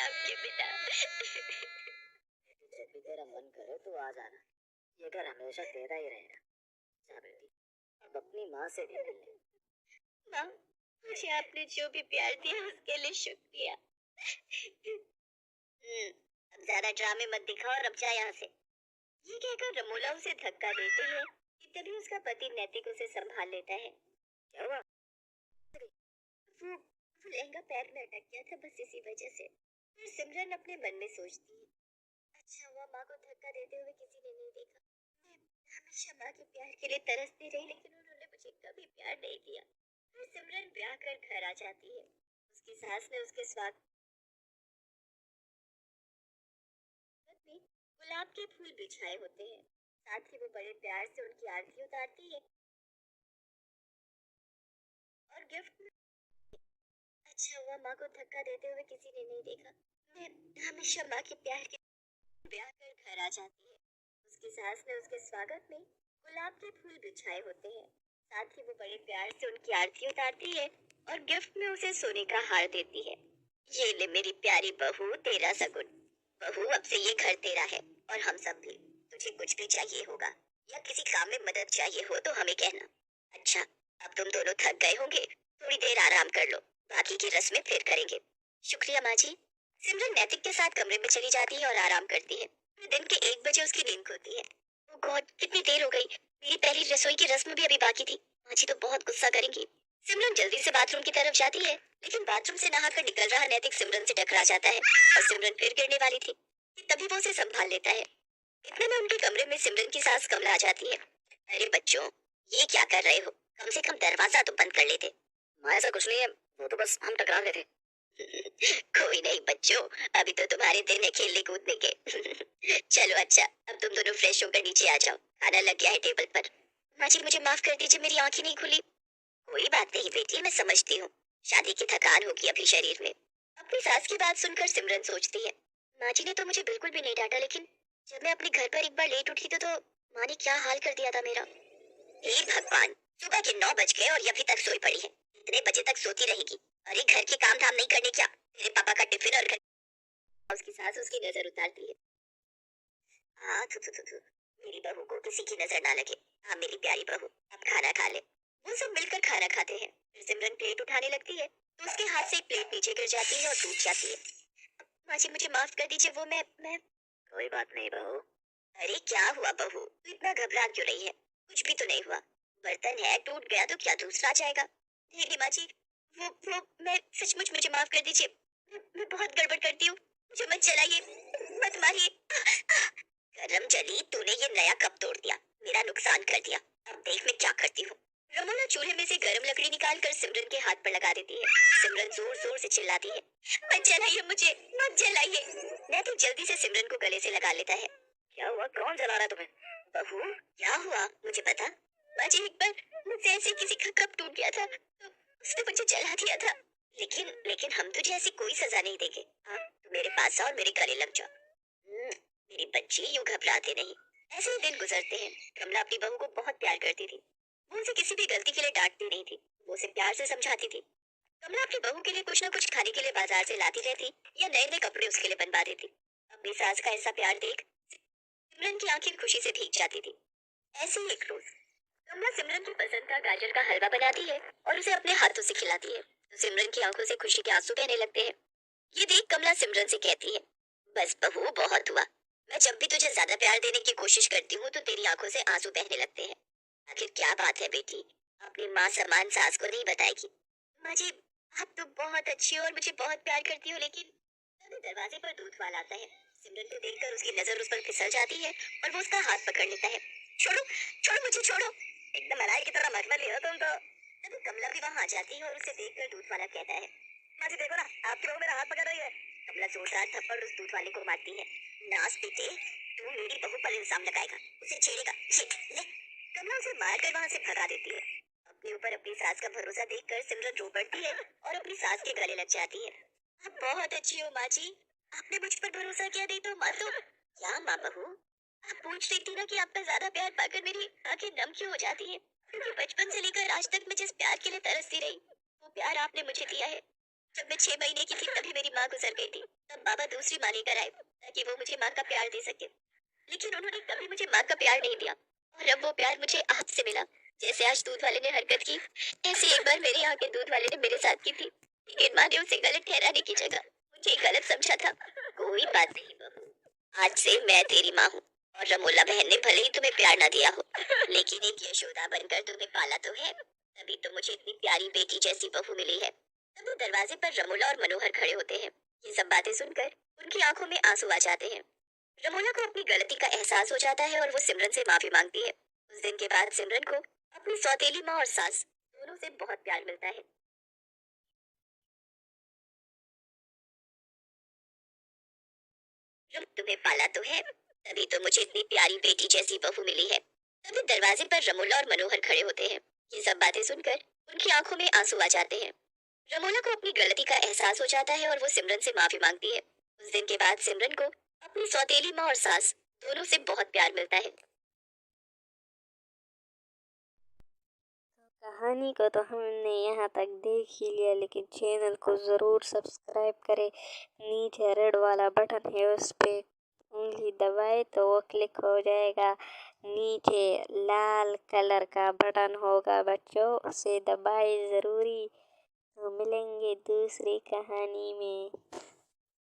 आपके बिना। जब भी तेरा मन करे तो आ जाना, ये घर हमेशा तेरा ही रहेगा। जा बेटी, अब अपनी माँ से भी मिल ले। माँ, मुझे आपने जो भी प्यार दिया उसके लिए शुक्रिया। अब ज्यादा ड्रामे मत दिखाओ और अब जा यहाँ से। ये कहकर रमोला उसे धक्का देते हैं कि तभी उसका पति नैतिक उसे संभाल लेता है। क्या हुआ? वो लहंगा पैर में अटक गया था, बस इसी वजह से। फिर सिमरन अपने मन में सोचती है, अच्छा हुआ माँ को धक्का देते हुए किसी ने नहीं देखा। मैं हमेशा माँ के प्यार के लिए तरसती रही, लेकिन उन्होंने मुझे कभी प्यार नहीं दिया। फिर सिमरन ब्याह कर घर आ जाती है। उसकी सास ने उसके स्वागत में गुलाब के फूल बिछाए होते हैं। साथ ही वो बड़े प्यार से उनकी आरती उतारती है और गिफ्ट में, अच्छा हुआ माँ को धक्का देते हुए किसी ने नहीं देखा। मैं हमेशा माँ के प्यार के ब्याह कर घर आ जाती है। उसकी सास ने उसके स्वागत में गुलाब के फूल बिछाए होते हैं। साथ ही वो बड़े प्यार से उनकी आरती उतारती है और गिफ्ट में उसे सोने का हार देती है। ये ले मेरी प्यारी बहू, तेरा सगुन। बहू, अब से ये घर तेरा है और हम सब भी। तुझे कुछ भी चाहिए होगा या किसी काम में मदद चाहिए हो तो हमें कहना। अच्छा, अब तुम दोनों थक गए होंगे, थोड़ी देर आराम कर लो, बाकी की रस्में फिर करेंगे। शुक्रिया माँ जी। सिमरन नैतिक के साथ कमरे में चली जाती है और आराम करती है। दिन के 1 बजे उसकी नींद खुलती है। ओह गॉड, कितनी देर हो गई। मेरी पहली रसोई की रस्म भी अभी बाकी थी। माँ जी तो बहुत गुस्सा करेंगी। सिमरन जल्दी से बाथरूम की तरफ जाती है, लेकिन बाथरूम से नहाकर निकल रहा नैतिक सिमरन से टकरा जाता है और सिमरन फिर गिरने वाली थी कि तभी वो उसे संभाल लेता है। इतने में उनके कमरे में सिमरन की सास कमला आ जाती है। अरे बच्चों, ये क्या कर रहे हो? कम से कम दरवाजा तो बंद कर लेते। माँ ऐसा कुछ नहीं है, वो तो बस हम टकरा गए थे। कोई नहीं बच्चों, अभी तो तुम्हारे दिन है खेलने कूदने के। चलो अच्छा, अब तुम दोनों फ्रेश होकर नीचे आ जाओ, खाना लग गया है टेबल पर। माँ जी मुझे माफ कर दीजिए, मेरी आंखें नहीं खुली। कोई बात नहीं बेटी, मैं समझती हूँ, शादी की थकान होगी अभी शरीर में। अपनी सास की बात सुनकर सिमरन सोचती है, माँ जी ने तो मुझे बिल्कुल भी नहीं डांटा, लेकिन जब मैं अपने घर पर एक बार लेट उठी तो माँ ने क्या हाल कर दिया था मेरा। हे भगवान, सुबह के 9 बज गए और ये अभी तक सोई पड़ी है। इतने बजे तक सोती रहेगी? अरे घर के काम धाम नहीं करने क्या? तेरे पापा का टिफिन और घर। उसकी सास उसकी नजर उतारती है। हाँ थू थू थू थू, मेरी बहू को किसी की नजर ना लगे। हाँ मेरी प्यारी बहू, अब खाना खा ले। वो सब मिलकर खाना खाते हैं। फिर सिमरन प्लेट उठाने लगती है तो उसके हाथ से एक प्लेट नीचे गिर जाती है और टूट जाती है। माँ जी मुझे माफ कर दीजिए, वो मैं। कोई बात नहीं बहू। अरे क्या हुआ बहू, तू इतना घबरा क्यों रही है? कुछ भी तो नहीं हुआ। बर्तन है, टूट गया तो क्या दूसरा आ जाएगा? नहीं माँ जी, वो मैं सचमुच, मुझे माफ कर दीजिए। मैं बहुत गड़बड़ करती हूँ, मुझे मत जलाइए, मत मारिए। करम जली, तूने ये नया कप तोड़ दिया, मेरा नुकसान कर दिया। अब देख मैं क्या करती हूँ। रमोला चूल्हे में से गर्म लकड़ी निकाल कर सिमरन के हाथ पर लगा देती है। सिमरन जोर जोर से चिल्लाती है, मत जलाइए मुझे, मत जलाइए। नैतिक जल्दी से सिमरन को गले से लगा लेता है। क्या हुआ? कौन जला रहा है तुम्हें? बहू, क्या हुआ मुझे बता। माँ जी एक बार मुझसे ऐसे किसी का कप टूट गया था तो उसने मुझे जला दिया था। लेकिन लेकिन हम तुझे ऐसी कोई सजा नहीं देंगे। हाँ, तो मेरे पास आओ और मेरे गले लग जाओ। मेरी बच्ची, यूं घबराते नहीं। ऐसे ही दिन गुजरते हैं। कमला अपनी बहू को बहुत प्यार करती थी। वो उसे किसी भी गलती के लिए डांटती नहीं थी, वो उसे प्यार से समझाती थी। कमला अपनी बहू के लिए कुछ न कुछ खाने के लिए बाजार से लाती रहती या नए नए कपड़े उसके लिए बनवा देती। अपनी सास का ऐसा प्यार देख सिमरन की आंखें खुशी से भीग जाती थी। ऐसे ही एक रोज कमला सिमरन की पसंद का गाजर का हलवा बनाती है और उसे अपने हाथों से खिलाती है तो सिमरन की आंखों से खुशी के आंसू बहने लगते हैं। ये देख कमला सिमरन से कहती है, बस बहू बहुत हुआ। मैं जब भी तुझे ज्यादा प्यार देने की कोशिश करती हूँ तो तेरी आंखों से आंसू बहने लगते हैं। आखिर क्या बात है बेटी, अपनी माँ समान सास को नहीं बताएगी? माँ जी, आप तो बहुत अच्छी हो और मुझे बहुत प्यार करती हो, लेकिन तभी दरवाजे पर दूध वाला आता है। सिमरन को देखकर उसकी नजर उस पर फिसल जाती है और वो उसका हाथ पकड़ लेता है। छोड़ो, छोड़ो मुझे, छोड़ो। एकदम मलाई की तरह मखमली हो तुम तो। तभी कमला भी वहाँ आ जाती है और उसे देखकर दूध वाला कहता है, माँ जी देखो ना, आपकी बहू मेरा हाथ पकड़ रही है। कमला जोरदार थप्पड़ उस दूध वाले को मारती है। नास बेटे, तू मेरी बहू पर इल्जाम लगाएगा, उसे छेड़ेगा, ले। कमला उसे मारकर वहाँ से भगा देती है। अपने ऊपर अपनी सास का भरोसा देखकर सिमरन रो पड़ती है और अपनी सास के गले लग जाती है। आप बहुत अच्छी हो माँ जी, आपने मुझ पर भरोसा किया, नहीं तो माँ तो। क्या माँ बहू, आप पूछ रही थी ना कि आप पर ज्यादा प्यार पाकर मेरी आंखें नम क्यों हो जाती हैं? क्योंकि बचपन से लेकर आज तक मैं जिस प्यार के लिए तरसती रही, वो प्यार आपने मुझे दिया है। जब मैं 6 महीने की थी तभी मेरी माँ गुजर गई थी। तब बाबा दूसरी माँ लेकर आए ताकि वो मुझे माँ का प्यार दे सके, लेकिन उन्होंने कभी मुझे माँ का प्यार नहीं दिया। और अब वो प्यार मुझे आपसे मिला। जैसे आज दूध वाले ने हरकत की, ऐसे एक बार मेरे यहाँ के दूध वाले ने मेरे साथ की थी, लेकिन माँ ने उसे गलत ठहराने की जगह मुझे गलत समझा था। कोई बात नहीं बहू, आज से मैं तेरी माँ हूँ। और रमोला बहन ने भले ही तुम्हें प्यार ना दिया हो, लेकिन एक यशोदा बनकर तुम्हें पाला तो है, तभी तो मुझे इतनी प्यारी बेटी जैसी बहू मिली है। तब वो दरवाजे पर रमोला और मनोहर खड़े होते हैं। ये सब बातें सुनकर उनकी आंखों में आंसू आ जाते हैं। रमोला को अपनी गलती का एहसास हो जाता है और वो सिमरन से माफी मांगती है। उस दिन के बाद सिमरन को अपनी सौतेली माँ और सास दोनों से बहुत प्यार मिलता है। तुम्हें पाला तो है, तभी तो मुझे इतनी प्यारी बेटी जैसी बहू मिली है। तभी दरवाजे पर रमोला और मनोहर खड़े होते हैं। ये सब बातें सुनकर उनकी आंखों में आंसू आ जाते हैं। रमोला को अपनी गलती का एहसास हो जाता है और वो सिमरन से माफी मांगती है। उस दिन के बाद सिमरन को अपनी सौतेली माँ और सास दोनों से बहुत प्यार मिलता है। कहानी को तो हमने यहाँ तक देख ही लिया, लेकिन चैनल को ज़रूर सब्सक्राइब करें। नीचे रेड वाला बटन है, उस पर उंगली दबाए तो वो क्लिक हो जाएगा। नीचे लाल कलर का बटन होगा बच्चों, उसे दबाए ज़रूरी। तो मिलेंगे दूसरी कहानी में।